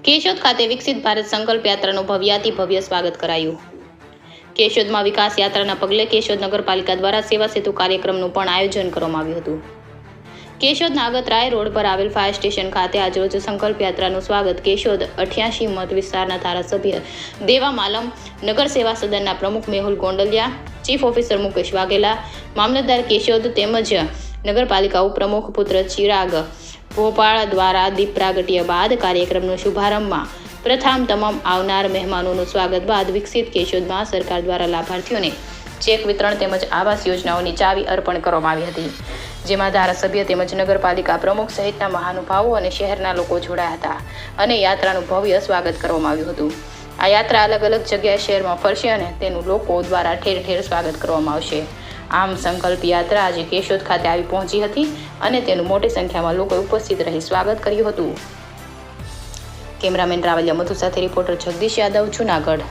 કેશોદ ખાતે વિકસિત ભારત સંકલ્પ યાત્રાનું ભવ્યાતિભવ્ય સ્વાગત કરાયું. કેશોદમાં વિકાસ યાત્રાના પગલે કેશોદ નગરપાલિકા દ્વારા સેવા સેતુ કાર્યક્રમનું પણ આયોજન કરવામાં આવ્યું હતું. કેશોદ નાગતરાય રોડ પર આવેલ ફાયર સ્ટેશન ખાતે આજરોજ સંકલ્પ યાત્રાનું સ્વાગત કેશોદ 88 મત વિસ્તારના ધારાસભ્ય દેવા માલમ, નગર સેવા સદનના પ્રમુખ મેહુલ ગોંડલિયા, ચીફ ઓફિસર મુકેશ વાઘેલા, મામલતદાર કેશોદ તેમજ નગરપાલિકા ઉપપ્રમુખ પુત્ર ચિરાગ ભોપાળ દ્વારા દીપ પ્રાગટ્ય બાદ કાર્યક્રમનો શુભારંભમાં પ્રથમ તમામ આવનાર મહેમાનોનું સ્વાગત બાદ વિકસિત કેશોદમાં સરકાર દ્વારા લાભાર્થીઓને ચેક વિતરણ તેમજ આવાસ યોજનાઓની ચાવી અર્પણ કરવામાં આવી હતી, જેમાં ધારાસભ્ય તેમજ નગરપાલિકા પ્રમુખ સહિતના મહાનુભાવો અને શહેરના લોકો જોડાયા હતા અને યાત્રાનું ભવ્ય સ્વાગત કરવામાં આવ્યું હતું. આ યાત્રા અલગ અલગ જગ્યાએ શહેરમાં ફરશે અને તેનું લોકો દ્વારા ઠેર ઠેર સ્વાગત કરવામાં આવશે. આમ સંકલ્પ યાત્રા આજે કેશોદ ખાતે આવી પહોંચી હતી અને તેનું મોટી સંખ્યામાં લોકોએ ઉપસ્થિત રહી સ્વાગત કર્યું હતું. કેમેરામેન રાવલિયા મધુ સાથે રિપોર્ટર જગદીશ યાદવ, જૂનાગઢ.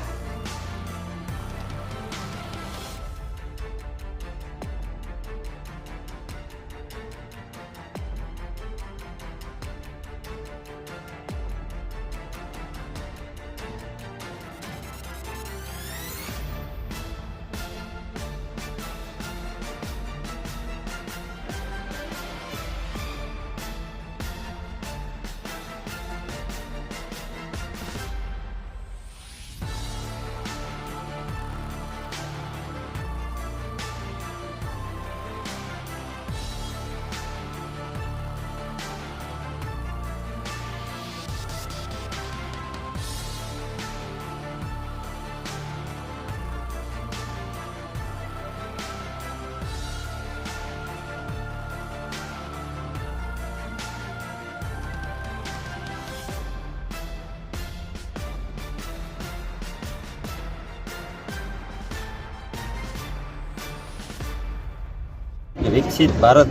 વિકસિત ભારત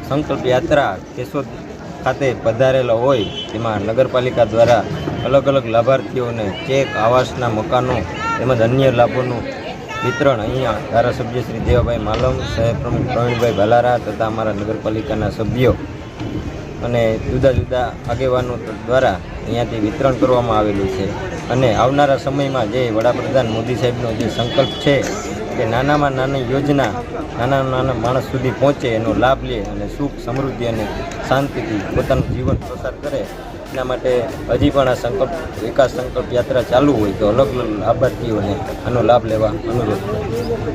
સંકલ્પ યાત્રા કેશોદ ખાતે પધારેલા હોય તેમાં નગરપાલિકા દ્વારા અલગ અલગ લાભાર્થીઓને ચેક, આવાસના મકાનો તેમજ અન્ય લાભોનું વિતરણ અહીંયા ધારાસભ્ય શ્રી દેવાભાઈ માલમ, શહેર પ્રમુખ પ્રવીણભાઈ ભાલારા તથા અમારા નગરપાલિકાના સભ્યો અને જુદા જુદા આગેવાનો દ્વારા અહીંયાથી વિતરણ કરવામાં આવેલું છે. અને આવનારા સમયમાં જે વડાપ્રધાન મોદી સાહેબનો જે સંકલ્પ છે કે નાનામાં નાની યોજના નાના માણસ સુધી પહોંચે, એનો લાભ લે અને સુખ, સમૃદ્ધિ અને શાંતિથી પોતાનું જીવન પસાર કરે, એના માટે હજી પણ આ વિકાસ સંકલ્પ યાત્રા ચાલુ હોય તો અલગ અલગ લાભાર્થીઓને આનો લાભ લેવા અનુરોધ કરે.